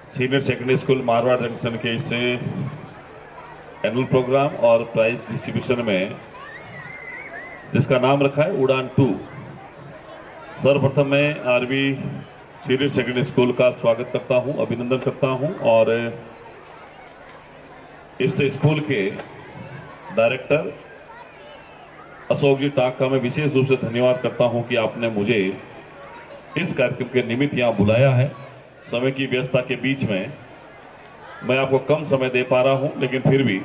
Senior secondary school Marwar junction के इस annual programme और प्राइज डिस्ट्रीब्यूशन में जिसका नाम रखा है उड़ान 2। सर्वप्रथम मैं आरवी सीनियर सेकेंडरी स्कूल का स्वागत करता हूं, अभिनंदन करता हूं और इस स्कूल के डायरेक्टर अशोक जी टाक का मैं विशेष रूप से धन्यवाद करता हूं कि आपने मुझे इस कार्यक्रम के निमित्त यहाँ बुलाया है। समय की व्यस्तता के बीच में मैं आपको कम समय दे पा रहा हूं, लेकिन फिर भी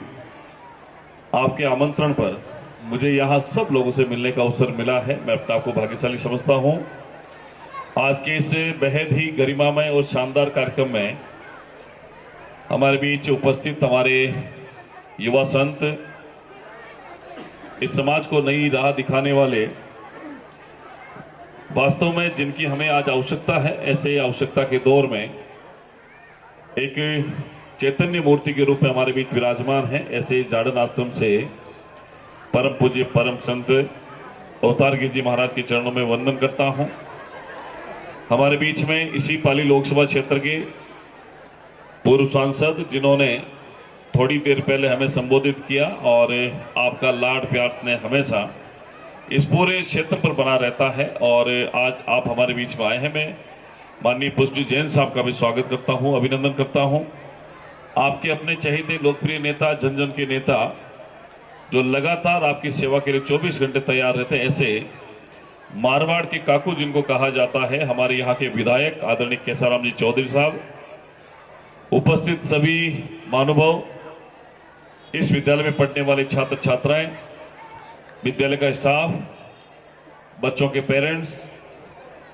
आपके आमंत्रण पर मुझे यहाँ सब लोगों से मिलने का अवसर मिला है। मैं अपने आप को भाग्यशाली समझता हूं। आज के इस बेहद ही गरिमामय और शानदार कार्यक्रम में हमारे बीच उपस्थित हमारे युवा संत, इस समाज को नई राह दिखाने वाले, वास्तव में जिनकी हमें आज आवश्यकता है, ऐसे आवश्यकता के दौर में एक चैतन्य मूर्ति के रूप में हमारे बीच विराजमान है। ऐसे जाड़न आश्रम से परम पूज्य परम संत अवतार गिरि जी महाराज के चरणों में वंदन करता हूं। हमारे बीच में इसी पाली लोकसभा क्षेत्र के पूर्व सांसद, जिन्होंने थोड़ी देर पहले हमें संबोधित किया और आपका लाड प्यार स्नेह हमेशा इस पूरे क्षेत्र पर बना रहता है और आज आप हमारे बीच में आए हैं। मैं माननीय पुष्पजी जैन साहब का भी स्वागत करता हूं, अभिनंदन करता हूं। आपके अपने चहेते लोकप्रिय नेता, जन जन के नेता, जो लगातार आपकी सेवा के लिए 24 घंटे तैयार रहते हैं, ऐसे मारवाड़ के काकू जिनको कहा जाता है, हमारे यहाँ के विधायक आदरणीय केसाराम जी चौधरी साहब, उपस्थित सभी महानुभाव, इस विद्यालय में पढ़ने वाले छात्र छात्राएं, विद्यालय का स्टाफ, बच्चों के पेरेंट्स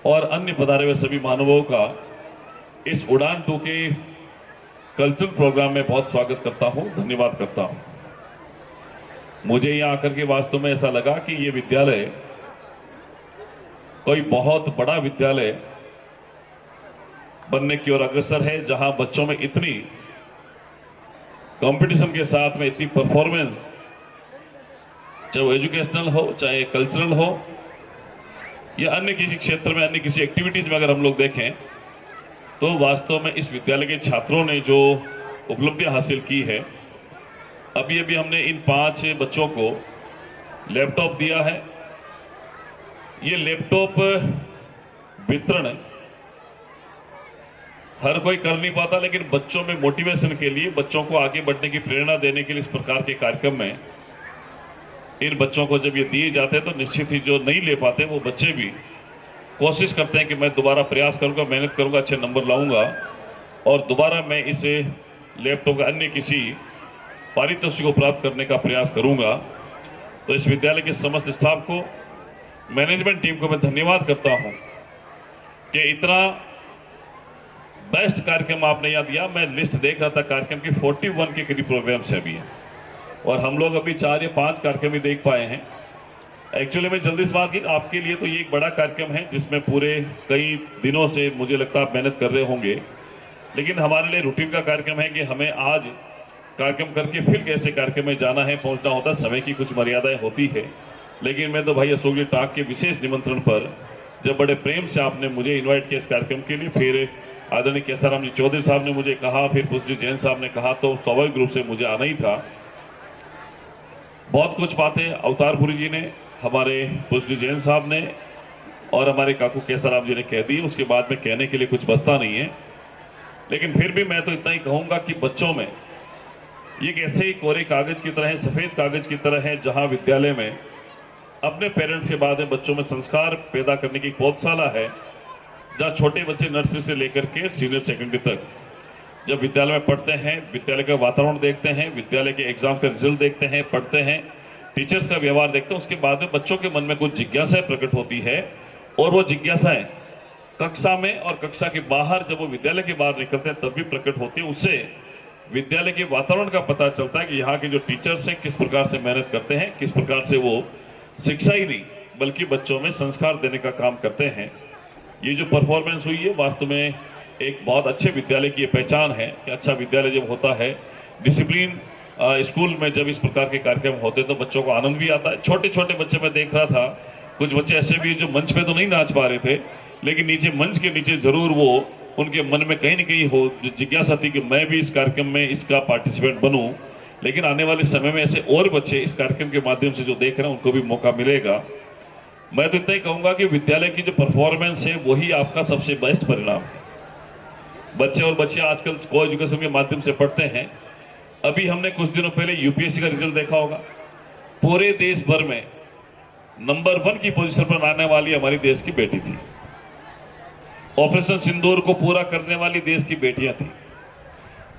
और अन्य पधारे हुए सभी महानुभावों का इस उड़ान 2 के कल्चरल प्रोग्राम में बहुत स्वागत करता हूं, धन्यवाद करता हूं। मुझे यहां आकर के वास्तव में ऐसा लगा कि ये विद्यालय कोई बहुत बड़ा विद्यालय बनने की ओर अग्रसर है, जहां बच्चों में इतनी कंपटीशन के साथ में इतनी परफॉर्मेंस, चाहे वो एजुकेशनल हो, चाहे कल्चरल हो या अन्य किसी क्षेत्र में, अन्य किसी एक्टिविटीज में अगर हम लोग देखें तो वास्तव में इस विद्यालय के छात्रों ने जो उपलब्धियां हासिल की है, अभी अभी हमने इन 5 बच्चों को लैपटॉप दिया है। ये लैपटॉप वितरण हर कोई कर नहीं पाता, लेकिन बच्चों में मोटिवेशन के लिए, बच्चों को आगे बढ़ने की प्रेरणा देने के लिए इस प्रकार के कार्यक्रम में इन बच्चों को जब ये दिए जाते हैं तो निश्चित ही जो नहीं ले पाते वो बच्चे भी कोशिश करते हैं कि मैं दोबारा प्रयास करूंगा, मेहनत करूंगा, अच्छे नंबर लाऊंगा और दोबारा मैं इस लैपटॉप का अन्य किसी पारितोषिक को प्राप्त करने का प्रयास करूंगा। तो इस विद्यालय के समस्त स्टाफ को, मैनेजमेंट टीम को मैं धन्यवाद करता हूं कि इतना बेस्ट कार्यक्रम आपने यहाँ दिया। मैं लिस्ट देख रहा था कार्यक्रम की, 41 के करीब प्रोग्राम्स अभी हैं और हम लोग अभी 4 या 5 कार्यक्रम ही देख पाए हैं। एक्चुअली मैं जल्दी से बात की, आपके लिए तो ये एक बड़ा कार्यक्रम है जिसमें पूरे कई दिनों से मुझे लगता है आप मेहनत कर रहे होंगे, लेकिन हमारे लिए रूटीन का कार्यक्रम है कि हमें आज कार्यक्रम करके फिर कैसे कार्यक्रम में जाना है, पहुंचना होता है, समय की कुछ मर्यादाएं होती है। लेकिन मैं तो भाई अशोक जी टाक के विशेष निमंत्रण पर, जब बड़े प्रेम से आपने मुझे इन्वाइट किया इस कार्यक्रम के लिए, फिर आदरणीय केसाराम जी चौधरी साहब ने मुझे कहा, फिर पुष्पजी जैन साहब ने कहा, तो स्वाभाविक रूप से मुझे आना ही था। बहुत कुछ बातें अवतारपुरी जी ने, हमारे पुष्पजी जैन साहब ने और हमारे काकू केसाराम जी ने कह दी, उसके बाद में कहने के लिए कुछ बचता नहीं है। लेकिन फिर भी मैं तो इतना ही कहूँगा कि बच्चों में ये एक ऐसे ही कोरे कागज की तरह है, सफ़ेद कागज की तरह है, जहाँ विद्यालय में अपने पेरेंट्स के बाद में बच्चों में संस्कार पैदा करने की पौधशाला है, जहाँ छोटे बच्चे नर्सरी से लेकर के सीनियर सेकेंडरी तक जब विद्यालय में पढ़ते हैं, विद्यालय का वातावरण देखते हैं, विद्यालय के एग्जाम का रिजल्ट देखते हैं, पढ़ते हैं, टीचर्स का व्यवहार देखते हैं, उसके बाद में बच्चों के मन में कुछ जिज्ञासाएं प्रकट होती है और वो जिज्ञासाएं कक्षा में और कक्षा के बाहर, जब वो विद्यालय के बाहर निकलते हैं तब भी प्रकट होती है। उससे विद्यालय के वातावरण का पता चलता है कि यहाँ के जो टीचर्स हैं किस प्रकार से मेहनत करते हैं, किस प्रकार से वो शिक्षा ही नहीं बल्कि बच्चों में संस्कार देने का काम करते हैं। ये जो परफॉर्मेंस हुई है वास्तव में एक बहुत अच्छे विद्यालय की पहचान है कि अच्छा विद्यालय जब होता है, डिसिप्लिन स्कूल में जब इस प्रकार के कार्यक्रम होते तो बच्चों को आनंद भी आता है। छोटे छोटे बच्चे मैं देख रहा था, कुछ बच्चे ऐसे भी जो मंच पे तो नहीं नाच पा रहे थे, लेकिन नीचे मंच के नीचे जरूर वो उनके मन में कहीं न कहीं हो जिज्ञासा थी कि मैं भी इस कार्यक्रम में इसका पार्टिसिपेंट बनूं। लेकिन आने वाले समय में ऐसे और बच्चे इस कार्यक्रम के माध्यम से जो देख रहे हैं उनको भी मौका मिलेगा। मैं तो इतना ही कहूंगा कि विद्यालय की जो परफॉर्मेंस है वही आपका सबसे बेस्ट परिणाम है। बच्चे और बच्चियां आजकल को एजुकेशन के माध्यम से पढ़ते हैं। अभी हमने कुछ दिनों पहले यूपीएससी का रिजल्ट देखा होगा। पूरे देश भर में नंबर 1 की पोजीशन पर आने वाली हमारी देश की बेटी थी। ऑपरेशन सिंदूर को पूरा करने वाली देश की बेटियां थी।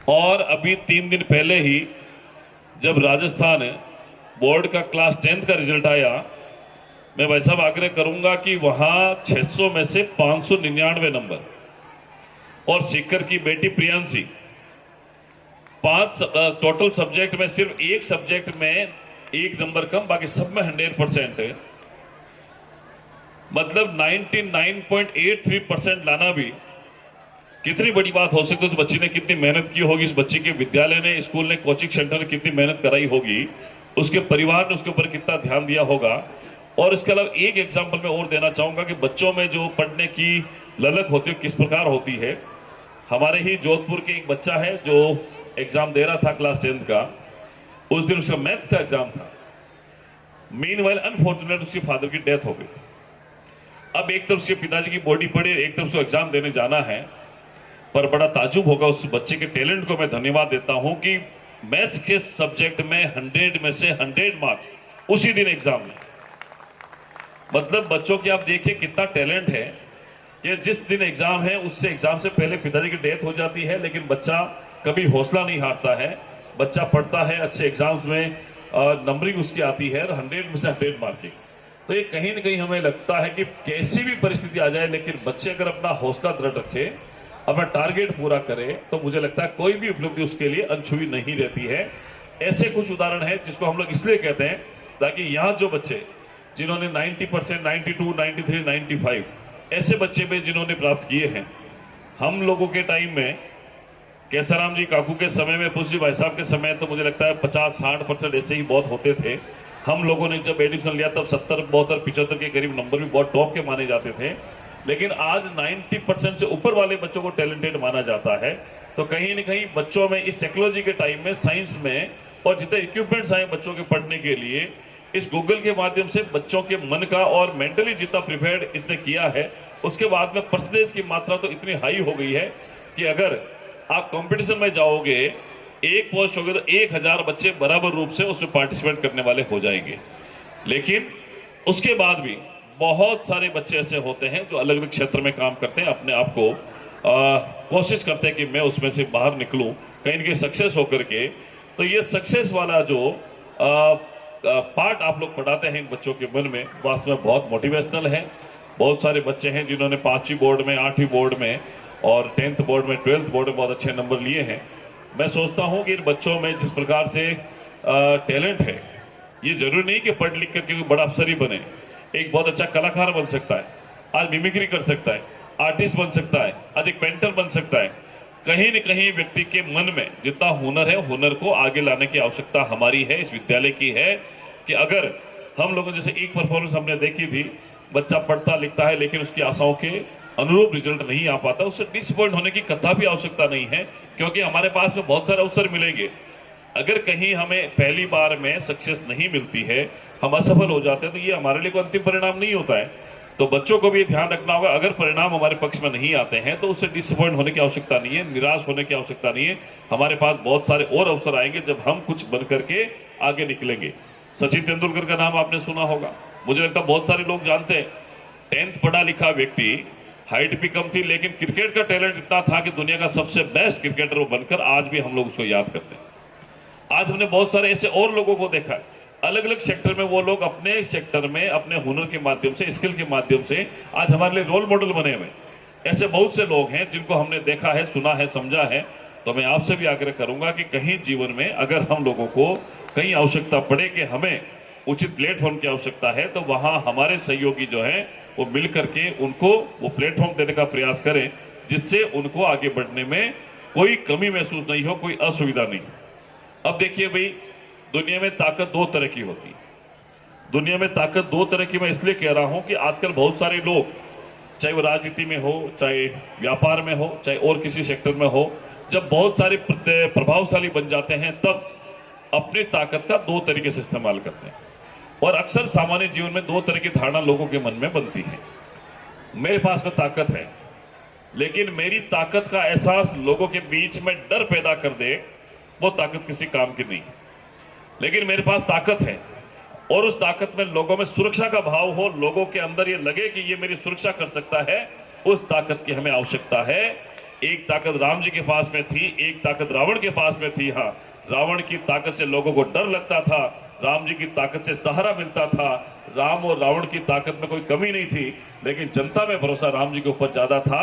और अभी 3 दिन पहले ही जब राजस्थान बोर्ड का क्लास 10th का रिजल्ट आया, मैं भाई साहब आग्रह करूंगा कि वहां 600 में से 599 नंबर। और सीकर की बेटी प्रियांशी 5 टोटल सब्जेक्ट में सिर्फ एक सब्जेक्ट में 1 नंबर कम, बाकी सब में 100% है। मतलब 99.83% लाना भी कितनी बड़ी बात हो सकती है। उस बच्ची ने कितनी मेहनत की होगी, इस बच्ची के विद्यालय ने, स्कूल ने, कोचिंग सेंटर ने कितनी मेहनत कराई होगी, उसके परिवार ने उसके ऊपर कितना ध्यान दिया होगा। और इसके अलावा एक एग्जाम्पल मैं और देना चाहूंगा कि बच्चों में जो पढ़ने की ललक होती है किस प्रकार होती है। हमारे ही जोधपुर के एक बच्चा है जो एग्जाम दे रहा था क्लास 10th का। उस दिन उसका मैथ्स का एग्जाम था। मीनवाइल अनफॉर्चुनेट उसके फादर की डेथ हो गई। अब एक तरफ उसके पिताजी की बॉडी पड़ी, एक तरफ उसको एग्जाम देने जाना है। पर बड़ा ताजुब होगा उस बच्चे के टैलेंट को मैं धन्यवाद देता हूं कि मैथ्स के सब्जेक्ट में 100 में से 100 मार्क्स उसी दिन एग्जाम में। मतलब बच्चों की आप देखिए कितना टैलेंट है कि जिस दिन एग्जाम है उससे एग्जाम से पहले पिताजी की डेथ हो जाती है, लेकिन बच्चा कभी हौसला नहीं हारता है। बच्चा पढ़ता है, अच्छे एग्जाम्स में नंबरिंग उसकी आती है, 100 में से 100 मार्किंग। तो ये कहीं ना कहीं हमें लगता है कि कैसी भी परिस्थिति आ जाए, लेकिन बच्चे अगर अपना हौसला दृढ़ रखे, अपना टारगेट पूरा करे, तो मुझे लगता है कोई भी उपलब्धि उसके लिए अनछुई नहीं रहती है। ऐसे कुछ उदाहरण है जिसको हम लोग इसलिए कहते हैं ताकि यहाँ जो बच्चे जिन्होंने 90%, 92, 93, 95 ऐसे बच्चे भी जिन्होंने प्राप्त किए हैं। हम लोगों के टाइम में केसाराम जी काकू के समय में, पुष्जी भाई साहब के समय, तो मुझे लगता है 50-60% ऐसे ही बहुत होते थे। हम लोगों ने जब एडमिशन लिया तब 70, 72, 75 के करीब नंबर भी बहुत टॉप के माने जाते थे। लेकिन आज 90% से ऊपर वाले बच्चों को टैलेंटेड माना जाता है। तो कहीं ना कहीं बच्चों में इस टेक्नोलॉजी के टाइम में, साइंस में, और जितने इक्विपमेंट्स आए बच्चों के पढ़ने के लिए, इस गूगल के माध्यम से बच्चों के मन का और मेंटली जितना प्रिपेयर्ड इसने किया है, उसके बाद में परसेंटेज की मात्रा तो इतनी हाई हो गई है कि अगर आप कंपटीशन में जाओगे, एक पोस्ट होगी तो 1000 बच्चे बराबर रूप से उसमें पार्टिसिपेट करने वाले हो जाएंगे। लेकिन उसके बाद भी बहुत सारे बच्चे ऐसे होते हैं जो अलग अलग क्षेत्र में काम करते हैं, अपने आप को कोशिश करते हैं कि मैं उसमें से बाहर निकलूं, कहीं ना कहीं सक्सेस होकर के। तो ये सक्सेस वाला जो पार्ट आप लोग पढ़ाते हैं इन बच्चों के मन में, वास्तव में बहुत मोटिवेशनल है। बहुत सारे बच्चे हैं जिन्होंने 5वीं बोर्ड में, 8वीं बोर्ड में और 10th बोर्ड में, 12th बोर्ड में बहुत अच्छे नंबर लिए हैं। मैं सोचता हूं कि इन बच्चों में जिस प्रकार से टैलेंट है, ये जरूरी नहीं कि पढ़ लिख करके कोई बड़ा अफसर ही बने। एक बहुत अच्छा कलाकार बन सकता है, आज मिमिक्री कर सकता है, आर्टिस्ट बन सकता है, आज एक पेंटर बन सकता है। कहीं न कहीं व्यक्ति के मन में जितना हुनर है, हुनर को आगे लाने की आवश्यकता हमारी है, इस विद्यालय की है। कि अगर हम लोगों जैसे एक परफॉर्मेंस हमने देखी थी, बच्चा पढ़ता लिखता है लेकिन उसकी आशाओं के अनुरूप रिजल्ट नहीं आ पाता, उससे डिसअपॉइंट होने की कथा भी आवश्यकता नहीं है, क्योंकि हमारे पास में बहुत सारे अवसर मिलेंगे। अगर कहीं हमें पहली बार में सक्सेस नहीं मिलती है, हम असफल हो जाते हैं, तो ये हमारे लिए कोई अंतिम परिणाम नहीं होता है। तो बच्चों को भी ध्यान रखना होगा, अगर परिणाम हमारे पक्ष में नहीं आते हैं तो उससे डिसअपॉइंट होने की आवश्यकता नहीं है, निराश होने की आवश्यकता नहीं है। हमारे पास बहुत सारे और अवसर आएंगे जब हम कुछ बन करके आगे निकलेंगे। सचिन तेंदुलकर का नाम आपने सुना होगा, मुझे लगता है बहुत सारे लोग जानते हैं। 10th पढ़ा लिखा व्यक्ति, हाइट भी कम थी, लेकिन क्रिकेट का टैलेंट इतना था कि दुनिया का सबसे बेस्ट क्रिकेटर वो बनकर आज भी हम लोग उसको याद करते हैं। आज हमने बहुत सारे ऐसे और लोगों को देखा है, अलग अलग सेक्टर में वो लोग अपने सेक्टर में अपने हुनर के माध्यम से, स्किल के माध्यम से आज हमारे लिए रोल मॉडल बने हुए। ऐसे बहुत से लोग हैं जिनको हमने देखा है, सुना है, समझा है। तो मैं आपसे भी आग्रह करूंगा कि कहीं जीवन में अगर हम लोगों को कहीं आवश्यकता पड़े कि हमें उचित प्लेटफॉर्म की आवश्यकता है, तो वहां हमारे सहयोगी जो है वो मिल करके उनको वो प्लेटफॉर्म देने का प्रयास करें, जिससे उनको आगे बढ़ने में कोई कमी महसूस नहीं हो, कोई असुविधा नहीं। अब देखिए भाई, दुनिया में ताकत 2 तरह की होती है। दुनिया में ताकत 2 तरह की मैं इसलिए कह रहा हूं कि आजकल बहुत सारे लोग चाहे वो राजनीति में हो, चाहे व्यापार में हो, चाहे और किसी सेक्टर में हो, जब बहुत सारे प्रभावशाली बन जाते हैं तब अपनी ताकत का दो तरीके से इस्तेमाल करते हैं। और अक्सर सामान्य जीवन में दो तरह की धारणा लोगों के मन में बनती है। मेरे पास में ताकत है, लेकिन मेरी ताकत का एहसास लोगों के बीच में डर पैदा कर दे, वो ताकत किसी काम की नहीं। लेकिन मेरे पास ताकत है और उस ताकत में लोगों में सुरक्षा का भाव हो, लोगों के अंदर ये लगे कि ये मेरी सुरक्षा कर सकता है, उस ताकत की हमें आवश्यकता है। एक ताकत राम जी के पास में थी, एक ताकत रावण के पास में थी। हाँ, रावण की ताकत से लोगों को डर लगता था, राम जी की ताकत से सहारा मिलता था। राम और रावण की ताकत में कोई कमी नहीं थी, लेकिन जनता में भरोसा राम जी के ऊपर ज्यादा था।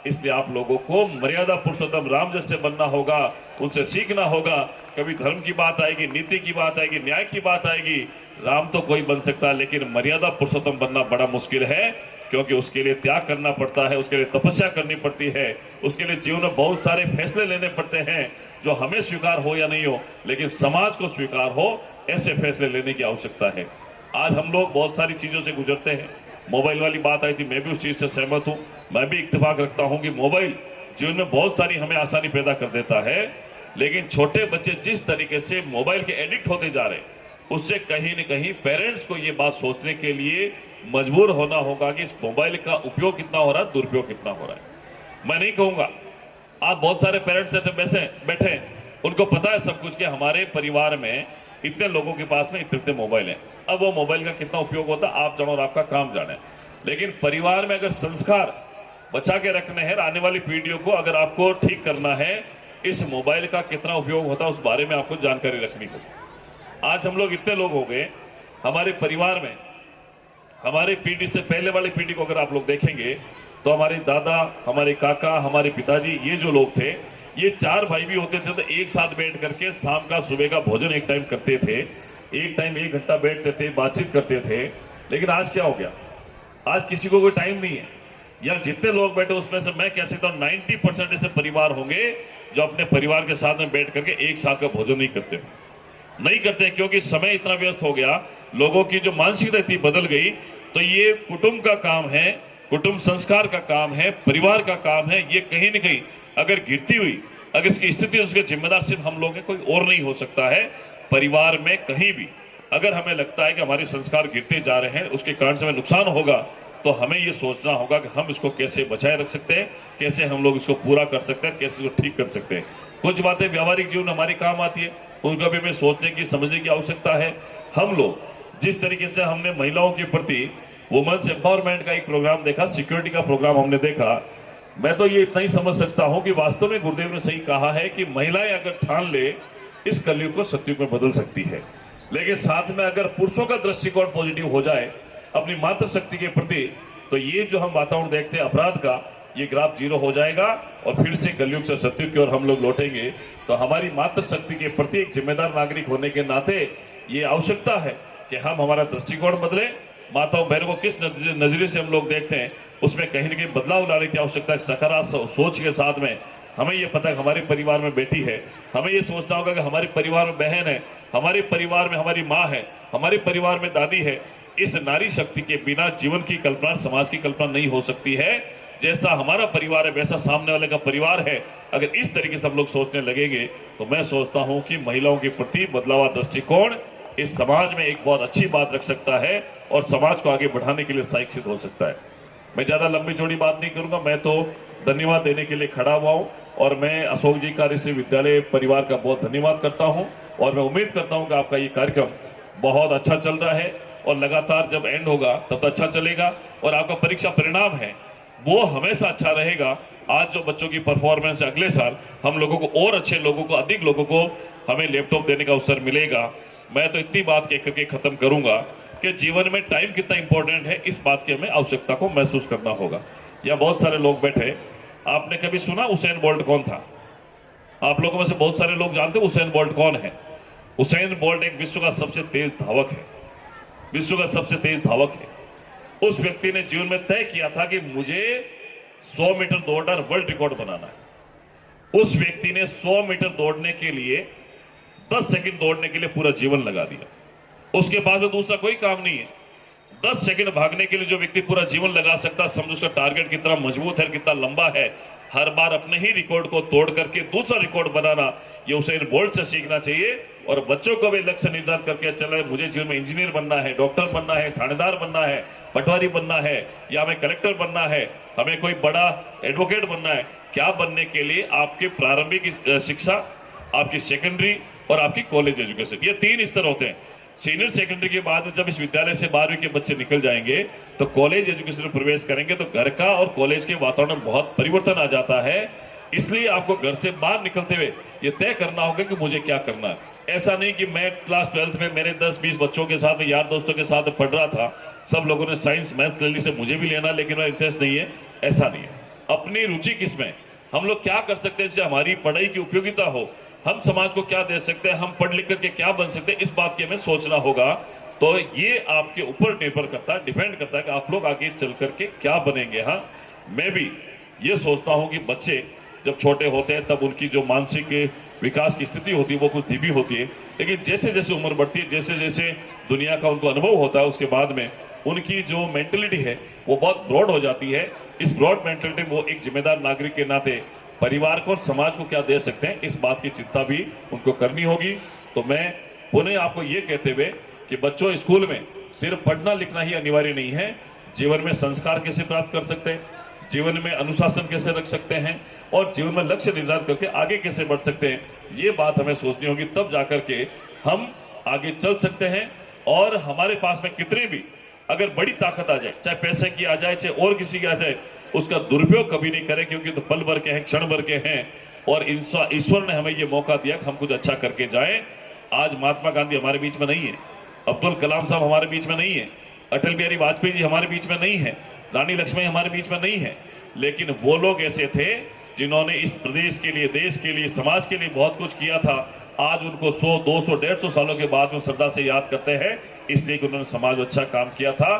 इसलिए आप लोगों को मर्यादा पुरुषोत्तम राम जैसे बनना होगा, उनसे सीखना होगा। कभी धर्म की बात आएगी, नीति की बात आएगी, न्याय की बात आएगी, राम तो कोई बन सकता है, लेकिन मर्यादा पुरुषोत्तम बनना बड़ा मुश्किल है, क्योंकि उसके लिए त्याग करना पड़ता है, उसके लिए तपस्या करनी पड़ती है, उसके लिए जीवन में बहुत सारे फैसले लेने पड़ते हैं जो हमें स्वीकार हो या नहीं हो, लेकिन समाज को स्वीकार हो, ऐसे फैसले लेने की आवश्यकता है। आज हम लोग बहुत सारी चीजों से गुजरते हैं। मोबाइल वाली बात आई थी, मैं भी उस चीज से सहमत हूं। मैं भी इत्तेफाक रखता हूं कि मोबाइल जीवन में बहुत सारी हमें आसानी पैदा कर देता है, लेकिन छोटे बच्चे जिस तरीके से मोबाइल के एडिक्ट होते जा रहे हैं, उससे कहीं न कहीं पेरेंट्स को ये बात सोचने के लिए मजबूर होना होगा कि इस मोबाइल का उपयोग कितना हो रहा है, दुरुपयोग कितना हो रहा है। मैं नहीं कहूंगा, आप बहुत सारे पेरेंट्स ऐसे बैठे, उनको पता है सब कुछ कि हमारे परिवार में इतने लोगों के पास में इतने मोबाइल हैं। अब वो मोबाइल का कितना उपयोग होता है आप जानो और आपका काम जाने, लेकिन परिवार में अगर संस्कार बचा के रखने हैं, आने वाली पीढ़ियों को अगर आपको ठीक करना है, इस मोबाइल का कितना उपयोग होता है उस बारे में आपको जानकारी रखनी होगी। आज हम लोग इतने लोग हो गए, हमारे परिवार में हमारे पीढ़ी से पहले वाली पीढ़ी को अगर आप लोग देखेंगे तो हमारे दादा, हमारे काका, हमारे पिताजी, ये जो लोग थे, ये चार भाई भी होते थे तो एक साथ बैठ करके शाम का सुबह का भोजन एक टाइम करते थे, एक टाइम 1 घंटा बैठते थे, बातचीत करते थे। लेकिन आज क्या हो गया, आज किसी को कोई टाइम नहीं है। या जितने लोग बैठे उसमें से मैं कह सकता हूँ 90% ऐसे परिवार होंगे जो अपने परिवार के साथ में बैठ करके एक साथ का भोजन नहीं करते, क्योंकि समय इतना व्यस्त हो गया, लोगों की जो मानसिकता थी बदल गई। तो ये कुटुंब का काम है, कुटुंब संस्कार का काम है, परिवार का काम है। ये कहीं न कहीं अगर गिरती हुई, अगर इसकी स्थिति, उसके जिम्मेदार सिर्फ हम लोग हैं, कोई और नहीं हो सकता है। परिवार में कहीं भी अगर हमें लगता है कि हमारे संस्कार गिरते जा रहे हैं, उसके कारण से हमें नुकसान होगा, तो हमें ये सोचना होगा कि हम इसको कैसे बचाए रख सकते हैं, कैसे हम लोग इसको पूरा कर सकते हैं, कैसे इसको ठीक कर सकते हैं। कुछ बातें व्यावहारिक जीवन हमारे काम आती है, उनका भी हमें सोचने की, समझने की आवश्यकता है। हम लोग जिस तरीके से हमने महिलाओं के प्रति वुमेन्स एम्पावरमेंट का एक प्रोग्राम देखा, सिक्योरिटी का प्रोग्राम हमने देखा, मैं तो ये इतना ही समझ सकता हूं कि वास्तव में गुरुदेव ने सही कहा है कि महिलाएं अगर ठान ले, इस कलयुग को सतयुग में बदल सकती है। लेकिन साथ में अगर पुरुषों का दृष्टिकोण पॉजिटिव हो जाए अपनी मातृशक्ति के प्रति, तो ये जो हम वातावरण देखते हैं अपराध का, ये ग्राफ 0 हो जाएगा और फिर से कलयुग से सतयुग की ओर हम लोग लौटेंगे। तो हमारी मातृशक्ति के प्रति एक जिम्मेदार नागरिक होने के नाते ये आवश्यकता है कि हम हमारा दृष्टिकोण बदलें। माताओं बहनों को किस नजरिए से हम लोग देखते हैं, उसमें कहीं न कहीं बदलाव लाने की आवश्यकता है। सकारात्मक सोच के साथ में हमें ये पता है कि हमारे परिवार में बेटी है, हमें ये सोचना होगा कि हमारे परिवार में बहन है, हमारे परिवार में हमारी माँ है, हमारे परिवार में दादी है। इस नारी शक्ति के बिना जीवन की कल्पना, समाज की कल्पना नहीं हो सकती है। जैसा हमारा परिवार है वैसा सामने वाले का परिवार है। अगर इस तरीके से हम लोग सोचने लगेंगे तो मैं सोचता हूँ कि महिलाओं के प्रति बदलावा दृष्टिकोण इस समाज में एक बहुत अच्छी बात रख सकता है और समाज को आगे बढ़ाने के लिए सहायक सिद्ध हो सकता है। मैं ज़्यादा लंबी चौड़ी बात नहीं करूंगा, मैं तो धन्यवाद देने के लिए खड़ा हुआ हूँ और मैं अशोक जी का ऋषि विद्यालय परिवार का बहुत धन्यवाद करता हूँ और मैं उम्मीद करता हूँ कि आपका ये कार्यक्रम बहुत अच्छा चल रहा है और लगातार जब एंड होगा तब अच्छा चलेगा और आपका परीक्षा परिणाम है वो हमेशा अच्छा रहेगा। आज जो बच्चों की परफॉर्मेंस है, अगले साल हम लोगों को और अच्छे लोगों को, अधिक लोगों को हमें लैपटॉप देने का अवसर मिलेगा। मैं तो इतनी बात कह करके खत्म करूंगा कि जीवन में टाइम कितना इंपॉर्टेंट है, इस बात की हमें आवश्यकता को महसूस करना होगा। या बहुत सारे लोग बैठे, आपने कभी सुना हुसैन बोल्ट कौन था? आप लोगों में से बहुत सारे लोग जानते हैं हुसैन बोल्ट कौन है? हुसैन बोल्ट एक विश्व का सबसे तेज धावक है, विश्व का सबसे तेज धावक है। उस व्यक्ति ने जीवन में तय किया था कि मुझे 100 मीटर दौड़कर वर्ल्ड रिकॉर्ड बनाना है। उस व्यक्ति ने 100 मीटर दौड़ने के लिए 10 सेकंड दौड़ने के लिए पूरा जीवन लगा दिया। उसके पास में दूसरा कोई काम नहीं है। 10 सेकंड भागने के लिए जो व्यक्ति पूरा जीवन लगा सकता, समझो उसका टारगेट कितना मजबूत है, कितना लंबा है। हर बार अपने ही रिकॉर्ड को तोड़ करके दूसरा रिकॉर्ड बनाना, ये उसेन बोल्ट से सीखना चाहिए। और बच्चों को भी लक्ष्य निर्धारित करके चले, मुझे जीवन में इंजीनियर बनना है, डॉक्टर बनना है, थानेदार बनना है, पटवारी बनना है, या हमें कलेक्टर बनना है, हमें कोई बड़ा एडवोकेट बनना है। क्या बनने के लिए आपकी प्रारंभिक शिक्षा, आपकी सेकेंडरी और आपकी कॉलेज एजुकेशन, ये 3 स्तर होते हैं। सीनियर सेकेंडरी के बाद में जब इस विद्यालय से 12वीं के बच्चे निकल जाएंगे तो कॉलेज एजुकेशन में प्रवेश करेंगे, तो घर का और कॉलेज के वातावरण में बहुत परिवर्तन आ जाता है। इसलिए आपको घर से बाहर निकलते हुए ये तय करना होगा कि मुझे क्या करना है। ऐसा नहीं कि मैं क्लास 12th में मेरे 10-20 बच्चों के साथ, यार दोस्तों के साथ पढ़ रहा था, सब लोगों ने साइंस मैथ्स ले ली, से मुझे भी लेना, लेकिन मेरा इंटरेस्ट नहीं है। ऐसा नहीं है। अपनी रुचि किसमें, हम लोग क्या कर सकते हैं जिससे हमारी पढ़ाई की उपयोगिता हो, हम समाज को क्या दे सकते हैं, हम पढ़ लिख करके क्या बन सकते हैं, इस बात की हमें सोचना होगा। तो ये आपके ऊपर निर्भर करता है, डिपेंड करता है कि आप लोग आगे चल करके क्या बनेंगे। हाँ, मैं भी ये सोचता हूँ कि बच्चे जब छोटे होते हैं तब उनकी जो मानसिक विकास की स्थिति होती है वो कुछ धीमी होती है, लेकिन जैसे जैसे उम्र बढ़ती है, जैसे जैसे दुनिया का उनको अनुभव होता है, उसके बाद में उनकी जो मेंटलिटी है वो बहुत ब्रॉड हो जाती है। इस ब्रॉड मेंटलिटी में वो एक जिम्मेदार नागरिक के नाते परिवार को और समाज को क्या दे सकते हैं, इस बात की चिंता भी उनको करनी होगी। तो मैं पुनः आपको ये कहते हुए कि बच्चों, स्कूल में सिर्फ पढ़ना लिखना ही अनिवार्य नहीं है, जीवन में संस्कार कैसे प्राप्त कर सकते हैं, जीवन में अनुशासन कैसे रख सकते हैं, और जीवन में लक्ष्य निर्धारित करके आगे कैसे बढ़ सकते हैं, ये बात हमें सोचनी होगी। तब जाकर के हम आगे चल सकते हैं। और हमारे पास में कितनी भी अगर बड़ी ताकत आ जाए, चाहे पैसे की आ जाए, चाहे और किसी की आ जाए, उसका दुरुपयोग कभी नहीं करें, क्योंकि तो पल भर के हैं, क्षण भर के हैं, और ईश्वर ने हमें ये मौका दिया कि हम कुछ अच्छा करके जाएं। आज महात्मा गांधी हमारे बीच में नहीं है, अब्दुल कलाम साहब हमारे बीच में नहीं है, अटल बिहारी वाजपेयी जी हमारे बीच में नहीं है, रानी लक्ष्मी हमारे बीच में नहीं है, लेकिन वो लोग ऐसे थे जिन्होंने इस प्रदेश के लिए, देश के लिए, समाज के लिए बहुत कुछ किया था। आज उनको 100, 200, 150 सालों के बाद में श्रद्धा से याद करते हैं, इसलिए कि उन्होंने समाज में अच्छा काम किया था।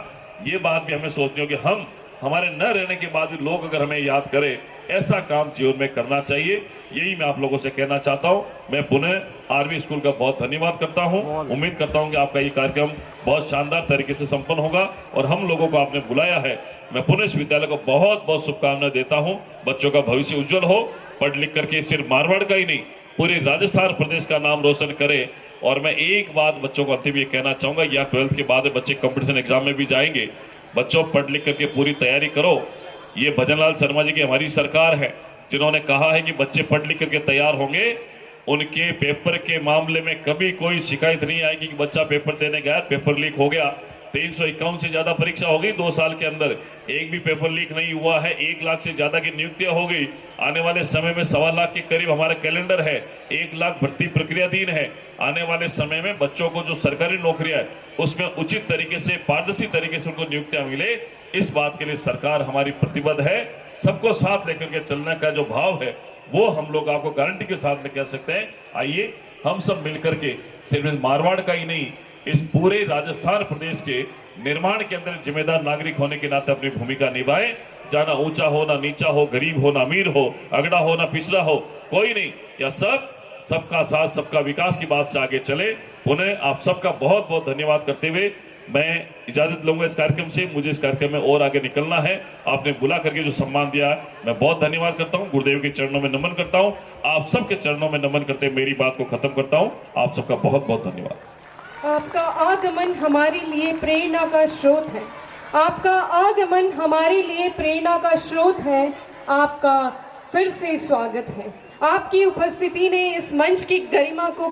ये बात भी हमें सोचनी होगी। हम हमारे न रहने के बाद भी लोग अगर हमें याद करें, ऐसा काम जीवन में करना चाहिए। यही मैं आप लोगों से कहना चाहता हूं। मैं पुनः आरवी स्कूल का बहुत धन्यवाद करता हूं। उम्मीद करता हूं कि आपका ये कार्यक्रम बहुत शानदार तरीके से संपन्न होगा, और हम लोगों को आपने बुलाया है, मैं पुनः इस विद्यालय को बहुत बहुत शुभकामनाएं देता हूं। बच्चों का भविष्य उज्जवल हो, पढ़ लिख करके सिर्फ मारवाड़ का ही नहीं, पूरे राजस्थान प्रदेश का नाम रोशन करे। और मैं एक बात बच्चों को अंतिम ये कहना चाहूंगा, या 12th के बाद बच्चे कंपटीशन एग्जाम में भी जाएंगे, बच्चों पढ़ लिख करके पूरी तैयारी करो। ये भजनलाल शर्मा जी की हमारी सरकार है, जिन्होंने कहा है कि बच्चे पढ़ लिख करके तैयार होंगे, उनके पेपर के मामले में कभी कोई शिकायत नहीं आएगी कि बच्चा पेपर देने गया, पेपर लीक हो गया। 351 से ज्यादा परीक्षा हो गई 2 साल के अंदर, एक भी पेपर लीक नहीं हुआ है। 1 लाख से ज्यादा की नियुक्तियां हो गई। आने वाले समय में 1.25 लाख के करीब हमारा कैलेंडर है, 1 लाख भर्ती प्रक्रियाधीन है। आने वाले समय में बच्चों को जो सरकारी नौकरियां है उसमें उचित तरीके से, पारदर्शी तरीके से उनको नियुक्तियां मिले, इस बात के लिए सरकार हमारी प्रतिबद्ध है। सबको साथ लेकर के चलने का जो भाव है वो हम लोग आपको गारंटी के साथ में कह सकते हैं। आइए हम सब मिलकर के सिर्फ मारवाड़ का ही नहीं, इस पूरे राजस्थान प्रदेश के निर्माण के अंदर जिम्मेदार नागरिक होने के नाते अपनी भूमिका निभाएं। जाना ऊंचा हो ना नीचा हो, गरीब हो ना अमीर हो, अगड़ा हो ना पिछड़ा हो, कोई नहीं, या सबका साथ सबका विकास की बात से आगे चले। पुनः आप सबका बहुत बहुत धन्यवाद करते हुए मैं इजाजत लूंगा इस कार्यक्रम से। मुझे इस कार्यक्रम में और आगे निकलना है। आपने बुला करके जो सम्मान दिया, मैं बहुत धन्यवाद करता हूं। गुरुदेव के चरणों में नमन करता हूं। आप सबके चरणों में नमन करते मेरी बात को खत्म करता हूं। आप सबका बहुत बहुत धन्यवाद। आपका आगमन हमारे लिए प्रेरणा का स्रोत है। आपका आगमन हमारे लिए प्रेरणा का स्रोत है। आपका फिर से स्वागत है। आपकी उपस्थिति ने इस मंच की गरिमा को